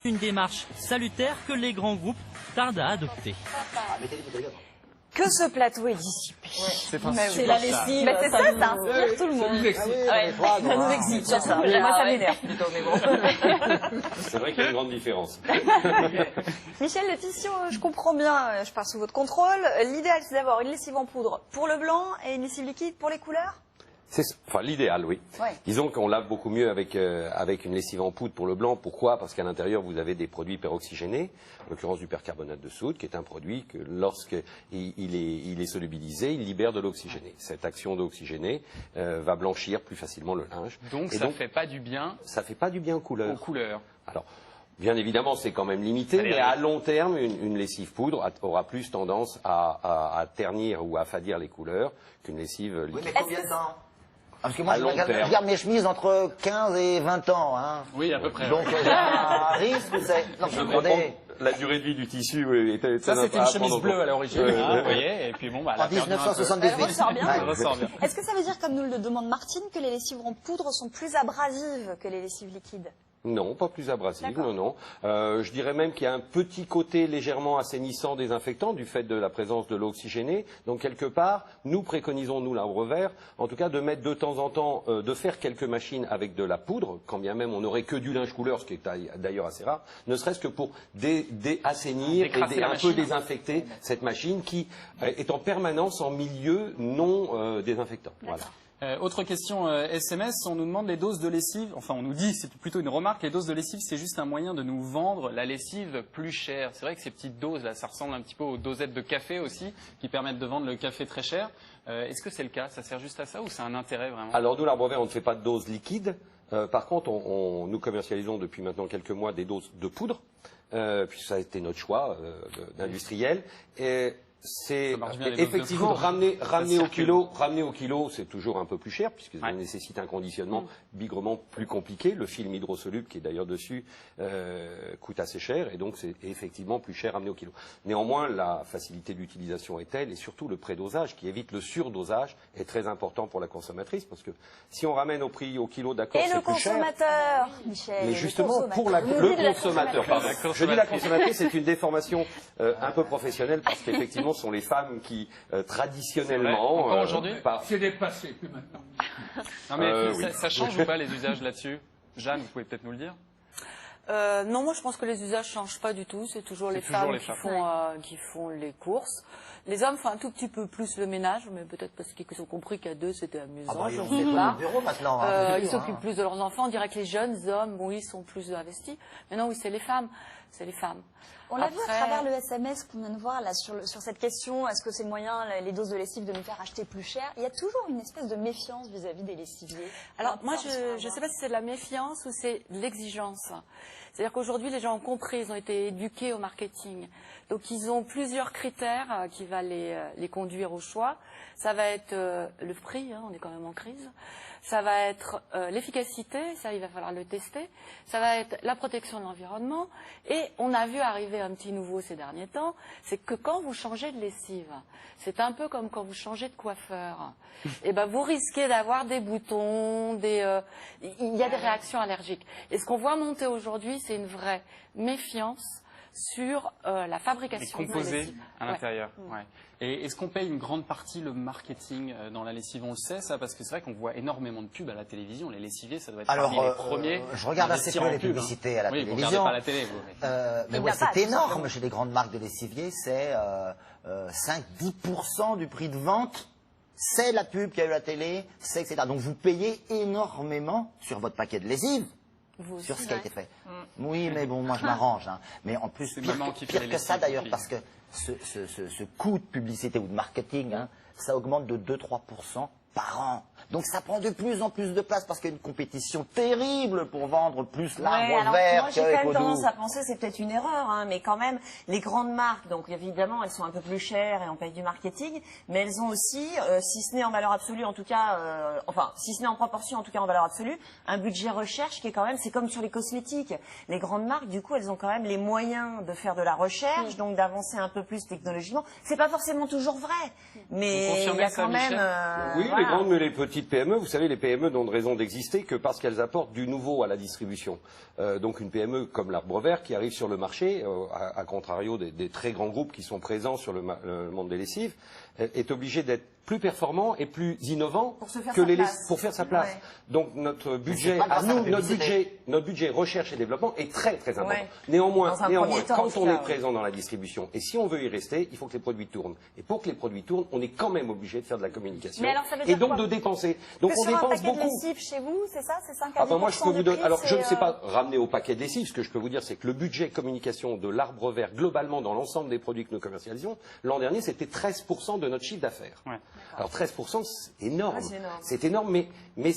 Une démarche salutaire que les grands groupes tardent à adopter. Que ce plateau est discipliné. C'est la lessive. Mais c'est ça inspire tout le monde. Ça nous excite, ça. Moi, ça m'énerve. C'est vrai qu'il y a une grande différence. Michel Letition, je comprends bien, je pars sous votre contrôle. L'idéal, c'est d'avoir une lessive en poudre pour le blanc et une lessive liquide pour les couleurs? Enfin, l'idéal, oui. Ouais. Disons qu'on lave beaucoup mieux avec une lessive en poudre pour le blanc. Pourquoi? Parce qu'à l'intérieur, vous avez des produits peroxygénés, en l'occurrence du percarbonate de soude, qui est un produit que lorsqu'il est solubilisé, il libère de l'oxygéné. Cette action d'oxygéné va blanchir plus facilement le linge. Donc ça ne fait pas du bien. Ça fait pas du bien aux couleurs. Alors, bien évidemment, c'est quand même limité, mais à long terme, une lessive poudre aura plus tendance à ternir ou à fadir les couleurs qu'une lessive liquide. Oui, mais combien de temps? Parce que moi, je regarde mes chemises entre 15 et 20 ans. Hein. Oui, à peu près. Donc, il y a un risque, non, je comprends. La durée de vie du tissu était... Ça, c'était une chemise bleue à l'origine, vous voyez, et puis bon, bah... En 1978. Elle ressort bien. Elle ressort bien. Est-ce que ça veut dire, comme nous le demande Martine, que les lessives en poudre sont plus abrasives que les lessives liquides? Non, pas plus abrasive, non. Je dirais même qu'il y a un petit côté légèrement assainissant désinfectant du fait de la présence de l'eau oxygénée. Donc quelque part, nous préconisons, nous l'Arbre Vert, en tout cas de mettre de temps en temps, de faire quelques machines avec de la poudre, quand bien même on n'aurait que du linge couleur, ce qui est d'ailleurs assez rare, ne serait-ce que pour assainir et un peu désinfecter cette machine qui est en permanence en milieu non désinfectant. Voilà. Autre question SMS, on nous demande les doses de lessive, enfin on nous dit, c'est plutôt une remarque, les doses de lessive c'est juste un moyen de nous vendre la lessive plus chère. C'est vrai que ces petites doses là, ça ressemble un petit peu aux dosettes de café aussi, qui permettent de vendre le café très cher. Est-ce que c'est le cas? Ça sert juste à ça ou c'est un intérêt vraiment? Alors nous, l'Arbre Vert, on ne fait pas de doses liquides. Par contre, nous commercialisons depuis maintenant quelques mois des doses de poudre, puisque ça a été notre choix d'industriel. Et c'est effectivement ramener au kilo, c'est toujours un peu plus cher puisque ça nécessite un conditionnement bigrement plus compliqué. Le film hydrosoluble qui est d'ailleurs dessus coûte assez cher et donc c'est effectivement plus cher ramené au kilo. Néanmoins, la facilité d'utilisation est telle et surtout le prédosage qui évite le surdosage est très important pour la consommatrice parce que si on ramène au prix au kilo, d'accord, c'est plus cher. Et le consommateur, Michel. Mais justement pour le consommateur, pardon. Je dis la consommatrice, c'est une déformation un peu professionnelle parce qu'effectivement sont les femmes qui traditionnellement aujourd'hui c'est dépassé plus maintenant. Non mais ça change ou pas les usages là-dessus? Jeanne, vous pouvez peut-être nous le dire? Non, moi je pense que les usages ne changent pas du tout. C'est toujours les femmes qui font les courses. Les hommes font un tout petit peu plus le ménage, mais peut-être parce qu'ils ont compris qu'à deux c'était amusant. Ils ont pas. Bureau maintenant. Ils s'occupent plus de leurs enfants. On dirait que les jeunes hommes, oui, sont plus investis. Mais non, oui, c'est les femmes. C'est les femmes. On l'a vu à travers le SMS qu'on vient de voir là sur cette question, est-ce que c'est le moyen, les doses de lessive, de nous faire acheter plus cher? Il y a toujours une espèce de méfiance vis-à-vis des lessiviers. Alors moi, je ne sais pas si c'est de la méfiance ou c'est de l'exigence. C'est-à-dire qu'aujourd'hui, les gens ont compris, ils ont été éduqués au marketing. Donc ils ont plusieurs critères qui vont les conduire au choix. Ça va être le prix, on est quand même en crise. Ça va être l'efficacité, ça il va falloir le tester. Ça va être la protection de l'environnement. Et on a vu arriver un petit nouveau ces derniers temps, c'est que quand vous changez de lessive, c'est un peu comme quand vous changez de coiffeur. Et ben vous risquez d'avoir des boutons, il y a des réactions allergiques. Et ce qu'on voit monter aujourd'hui, c'est une vraie méfiance sur la fabrication des composés à l'intérieur. Ouais. Et est-ce qu'on paye une grande partie le marketing dans la lessive? On le sait ça parce que c'est vrai qu'on voit énormément de pubs à la télévision. Les lessiviers, ça doit être parmi les premiers. Je regarde assez peu les publicités à la télévision. Vous regardez pas la télé, mais ouais, c'est énorme chez les grandes marques de lessiviers. C'est 5-10% du prix de vente. C'est la pub qui a eu la télé, c'est etc. Donc vous payez énormément sur votre paquet de lessive. Sur ce qui a été fait. Oui, mais bon, moi je m'arrange. Hein. Mais en plus, pire que ça d'ailleurs, parce que ce coût de publicité ou de marketing, ça augmente de 2-3% par an. Donc ça prend de plus en plus de place parce qu'il y a une compétition terrible pour vendre plus l'arbre vert. Moi j'ai quand même tendance à penser, c'est peut-être une erreur, mais quand même, les grandes marques, donc évidemment elles sont un peu plus chères et on paye du marketing, mais elles ont aussi, si ce n'est en valeur absolue en tout cas, si ce n'est en proportion en tout cas en valeur absolue, un budget recherche qui est quand même, c'est comme sur les cosmétiques. Les grandes marques, du coup, elles ont quand même les moyens de faire de la recherche, donc d'avancer un peu plus technologiquement. C'est pas forcément toujours vrai, mais il y a quand même... Oui, les grandes mais les petites petites PME, vous savez, les PME n'ont de raison d'exister que parce qu'elles apportent du nouveau à la distribution. Donc une PME comme l'Arbre Vert qui arrive sur le marché, à contrario des très grands groupes qui sont présents sur le monde des lessives, est obligée d'être plus performant et plus innovant pour faire sa place. Ouais. Donc notre budget, notre budget recherche et développement est très très important. Ouais. Néanmoins, Temps, quand on est présent dans la distribution et si on veut y rester, il faut que les produits tournent. Et pour que les produits tournent, on est quand même obligé de faire de la communication et donc de dépenser. Donc on dépense beaucoup. Un paquet de lessive chez vous, c'est ça, c'est 5 à 10% Moi je peux vous donner. prix, Alors je ne sais pas ramener au paquet de lessive. Ce que je peux vous dire, c'est que le budget communication de l'Arbre Vert globalement dans l'ensemble des produits que nous commercialisons, l'an dernier c'était 13% de notre chiffre d'affaires. Ouais. Alors 13%, c'est énorme. Ouais, c'est énorme. C'est énorme, mais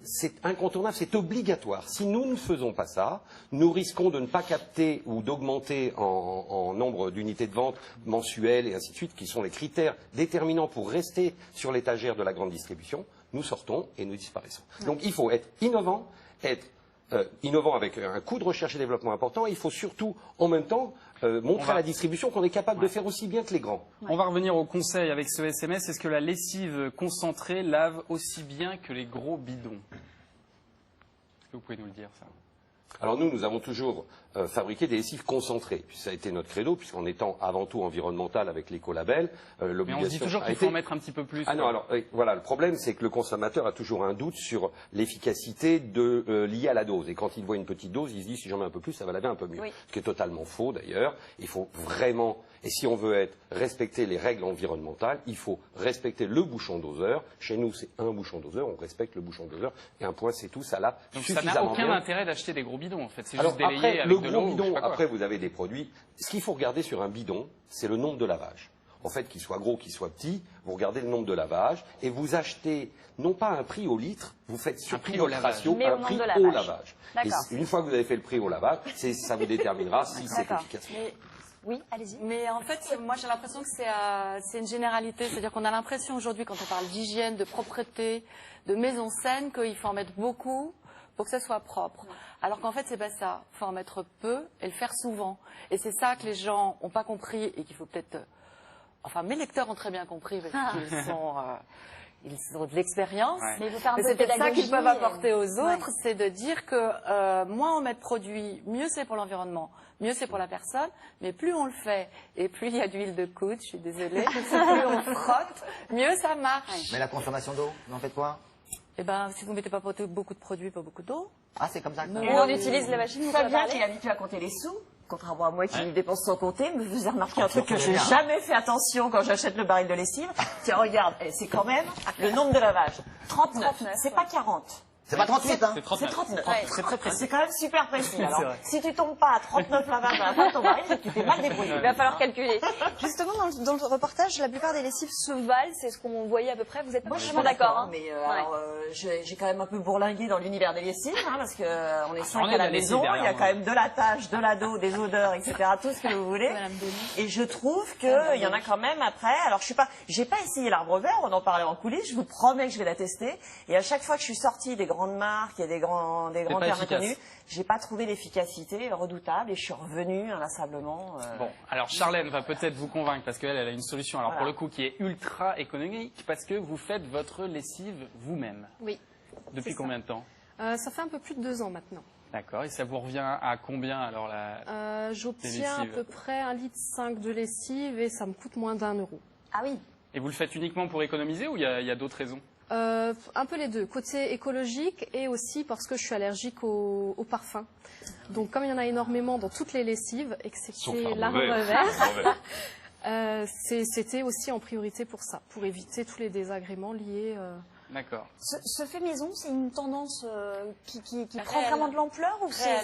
c'est incontournable, c'est obligatoire. Si nous ne faisons pas ça, nous risquons de ne pas capter ou d'augmenter en nombre d'unités de vente mensuelles et ainsi de suite, qui sont les critères déterminants pour rester sur l'étagère de la grande distribution. Nous sortons et nous disparaissons. Donc il faut être innovant, innovant avec un coût de recherche et développement important. Il faut surtout, en même temps, montrer à la distribution qu'on est capable de faire aussi bien que les grands. On va revenir au conseil avec ce SMS. Est-ce que la lessive concentrée lave aussi bien que les gros bidons? Est-ce que vous pouvez nous le dire, ça? Alors nous avons toujours fabriqué des lessives concentrées. Puis ça a été notre credo, puisqu'en étant avant tout environnemental avec l'écolabel, l'obligation. Mais on se dit toujours qu'il faut en mettre un petit peu plus. Ah non, alors voilà, le problème c'est que le consommateur a toujours un doute sur l'efficacité liée à la dose. Et quand il voit une petite dose, il se dit si j'en mets un peu plus, ça va laver un peu mieux. Oui. Ce qui est totalement faux d'ailleurs. Il faut vraiment, et si on veut respecter les règles environnementales, il faut respecter le bouchon doseur. Chez nous, c'est un bouchon doseur, on respecte le bouchon doseur, et un point c'est tout, ça lave suffisamment bien. Donc ça n'a aucun intérêt d'acheter des gros bidons en fait, c'est juste délayer après, avec de l'eau. Après vous avez des produits, ce qu'il faut regarder sur un bidon, c'est le nombre de lavages. En fait, qu'il soit gros, qu'il soit petit, vous regardez le nombre de lavages et vous achetez non pas un prix au litre, vous faites surtout votre ratio, un prix au lavage. Et une fois que vous avez fait le prix au lavage, ça vous déterminera si c'est efficace. Oui, allez-y. Mais en fait, moi j'ai l'impression que c'est une généralité. C'est-à-dire qu'on a l'impression aujourd'hui, quand on parle d'hygiène, de propreté, de maison saine, qu'il faut en mettre beaucoup pour que ça soit propre. Alors qu'en fait, c'est pas ça. Il faut en mettre peu et le faire souvent. Et c'est ça que les gens n'ont pas compris et qu'il faut peut-être... Enfin, mes lecteurs ont très bien compris parce qu'ils ils ont de l'expérience. Ouais. Mais c'est peut-être ça qu'ils peuvent apporter aux autres, c'est de dire que moins on met de produits, mieux c'est pour l'environnement, mieux c'est pour la personne, mais plus on le fait et plus il y a d'huile de coude, je suis désolée, plus on frotte, mieux ça marche. Mais la consommation d'eau, vous en faites quoi? Eh ben, si vous ne mettez pas beaucoup de produits, pas beaucoup d'eau. Ah, c'est comme ça que ça on utilise la machine. Fabien, qui est habitué à compter les sous, contrairement à moi qui dépense sans compter, mais vous avez remarqué un truc que je n'ai jamais fait attention quand j'achète le baril de lessive. Tiens, regarde, c'est quand même le nombre de lavages. 39, c'est pas 40. C'est pas 38, hein? C'est 39. C'est 39. Ouais. C'est très précis. C'est quand même super précis. Alors, si tu tombes pas à 39 lavages dans la fin de ton baril, c'est que tu t'es mal débrouillé. Il va falloir calculer. Justement, dans le reportage, la plupart des lessives se valent, c'est ce qu'on voyait à peu près. Vous êtes pas vraiment d'accord, hein? Mais alors, j'ai quand même un peu bourlingué dans l'univers des lessives, hein, parce que on est 5 à la maison, il y a quand même de la tâche, de la dos, des odeurs, etc., tout ce que vous voulez. Et je trouve qu'il y en a quand même après. Alors, j'ai pas essayé l'Arbre Vert, on en parlait en coulisses, je vous promets que je vais la tester. Et à chaque fois que je suis sortie des grandes marques et des grands termes inconnus, j'ai pas trouvé l'efficacité redoutable et je suis revenue inlassablement. Bon, alors Charlène va peut-être vous convaincre parce qu'elle a une solution, alors pour le coup, qui est ultra économique, parce que vous faites votre lessive vous-même. Oui. Depuis combien de temps? Ça fait un peu plus de 2 ans maintenant. D'accord, et ça vous revient à combien alors j'obtiens à peu près 1,5 litre de lessive et ça me coûte moins d'1 euro. Ah oui. Et vous le faites uniquement pour économiser ou il y a d'autres raisons? Un peu les deux, côté écologique et aussi parce que je suis allergique aux parfums. Donc comme il y en a énormément dans toutes les lessives, excepté l'Arbre Vert, c'était aussi en priorité pour ça, pour éviter tous les désagréments liés. D'accord. Ce fait maison, c'est une tendance qui prend vraiment de l'ampleur ou c'est...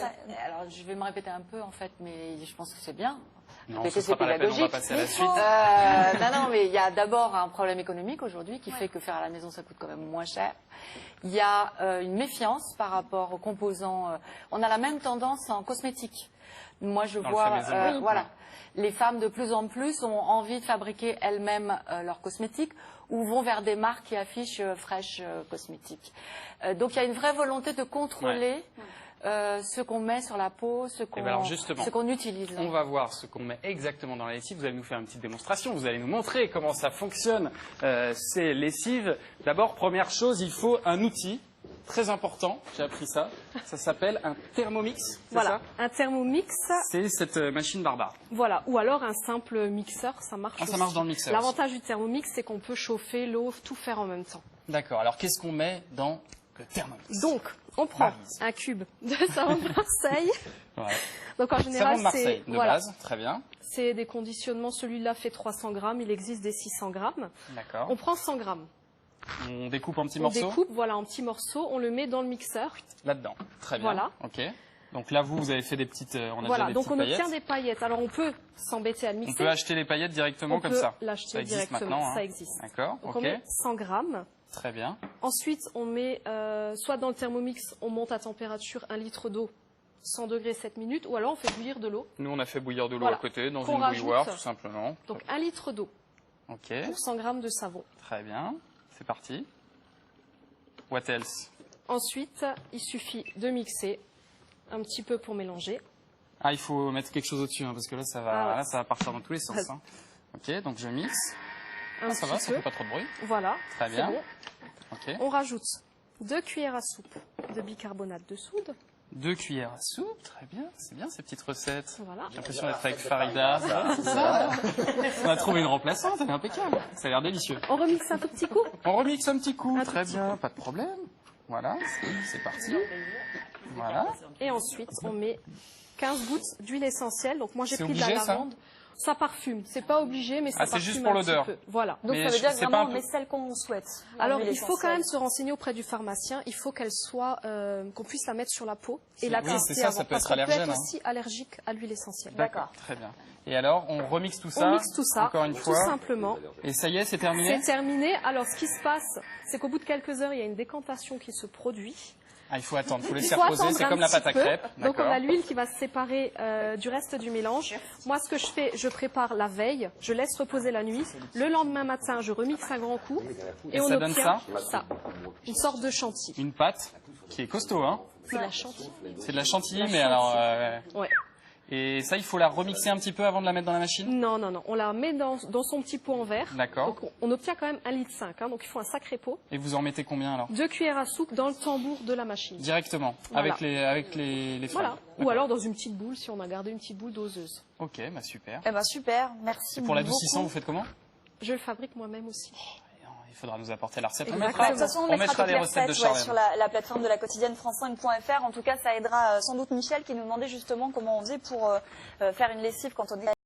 Alors je vais me répéter un peu en fait, mais je pense que c'est bien. Non, ce sera pas la peine, on va passer à la suite. Non, mais il y a d'abord un problème économique aujourd'hui qui fait que faire à la maison, ça coûte quand même moins cher. Il y a une méfiance par rapport aux composants. On a la même tendance en cosmétique. Moi, je vois, voilà, les femmes de plus en plus ont envie de fabriquer elles-mêmes leurs cosmétiques ou vont vers des marques qui affichent Fresh Cosmétiques. Donc il y a une vraie volonté de contrôler ce qu'on met sur la peau, ce qu'on utilise. On va voir ce qu'on met exactement dans la lessive. Vous allez nous faire une petite démonstration. Vous allez nous montrer comment ça fonctionne, ces lessives. D'abord, première chose, il faut un outil très important. J'ai appris ça. Ça s'appelle un Thermomix. Voilà, un Thermomix. C'est cette machine barbare. Voilà, ou alors un simple mixeur, ça marche aussi. Ça marche dans le mixeur. L'avantage du Thermomix, c'est qu'on peut chauffer l'eau, tout faire en même temps. D'accord. Alors, qu'est-ce qu'on met dans le Thermomix? Donc, on prend un cube de savon de Marseille. Ouais. Donc, en général, savon de Marseille, de base. Très bien. C'est des conditionnements. Celui-là fait 300 grammes. Il existe des 600 grammes. D'accord. On prend 100 grammes. On découpe en petits morceaux. On découpe, voilà, en petits morceaux. On le met dans le mixeur. Là-dedans. Très bien. Voilà. Ok. Donc là, vous avez fait des petites. On a voilà, déjà des donc petites on paillettes. obtient des paillettes. Alors on peut s'embêter à le mixer. On peut acheter les paillettes directement comme ça. On peut l'acheter Ça existe directement, maintenant, hein. ça existe. D'accord. Donc ok. on met 100 grammes. Très bien. Ensuite, on met, soit dans le Thermomix, on monte à température 1 litre d'eau, 100 degrés 7 minutes, ou alors on fait bouillir de l'eau. Nous, on a fait bouillir de l'eau Voilà. à côté, dans Qu'on une bouilloire, rajoute. tout simplement. Donc 1 litre d'eau Ok. pour 100 grammes de savon. Très bien. C'est parti. What else? Ensuite, il suffit de mixer un petit peu pour mélanger. Ah, il faut mettre quelque chose au-dessus, hein, parce que là, ça va, là, ça va partir dans tous les sens. Hein. Ok, donc je mixe. Un Ça petit va, ça peu. fait pas trop de bruit. Voilà, Très bien. c'est bon. Ok. On rajoute 2 cuillères à soupe de bicarbonate de soude. 2 cuillères à soupe, très bien. C'est bien ces petites recettes. Voilà. J'ai l'impression d'être avec Farida. C'est ça. On a trouvé une remplaçante, elle est impeccable. Ça a l'air délicieux. On remixe un tout petit coup. On remixe un petit coup, Un très tout bien, pas de problème. Voilà, c'est parti. Voilà. Et ensuite, on met 15 gouttes d'huile essentielle. Donc moi, j'ai C'est pris de la obligé, ça lavande. Ça parfume. C'est pas obligé, mais ça c'est parfume juste pour un petit l'odeur. peu. Voilà. Donc Mais ça veut dire que c'est pas vraiment un on peu- met celle qu'on souhaite. Alors, L'huile il faut quand essentielle. même se renseigner auprès du pharmacien. Il faut qu'elle soit, qu'on puisse la mettre sur la peau et la Oui, c'est tester ça, avant. ça peut parce être qu'on peut allergène, être hein. aussi allergique à l'huile essentielle. D'accord. Très bien. Et alors, on remixe tout ça. On mixe tout ça, Encore une tout fois. simplement. Et ça y est, c'est terminé. C'est terminé. Alors, ce qui se passe, c'est qu'au bout de quelques heures, il y a une décantation qui se produit. Ah, il faut attendre, il faut Il laisser faut reposer. attendre C'est un comme la petit pâte à peu. crêpes. Donc, on D'accord. a l'huile qui va se séparer du reste du mélange. Moi, ce que je fais, je prépare la veille, je laisse reposer la nuit. Le lendemain matin, je remixe un grand coup. Et on ça donne obtient ça une sorte de chantilly. Une pâte qui est costaud, hein. C'est de la chantilly. C'est de la chantilly, La mais chantilly. alors. Ouais. Et ça, il faut la remixer un petit peu avant de la mettre dans la machine. Non, non, non. On la met dans son petit pot en verre. D'accord. Donc, on obtient quand même 1,5 litre. Hein, donc, il faut un sacré pot. Et vous en mettez combien alors? 2 cuillères à soupe dans le tambour de la machine. Directement, Voilà. avec les feuilles. Voilà. Ou D'accord. alors dans une petite boule, si on a gardé une petite boule doseuse. Ok, bah super. Eh ben super, merci. Et pour l'adoucissant, beaucoup. vous faites comment? Je le fabrique moi-même aussi. Il faudra nous apporter la recette. Exactement. De toute façon, on mettra les toutes recettes de recettes, Charlène. sur la plateforme de la quotidienne france5.fr. En tout cas, ça aidera sans doute Michel qui nous demandait justement comment on faisait pour faire une lessive quand on est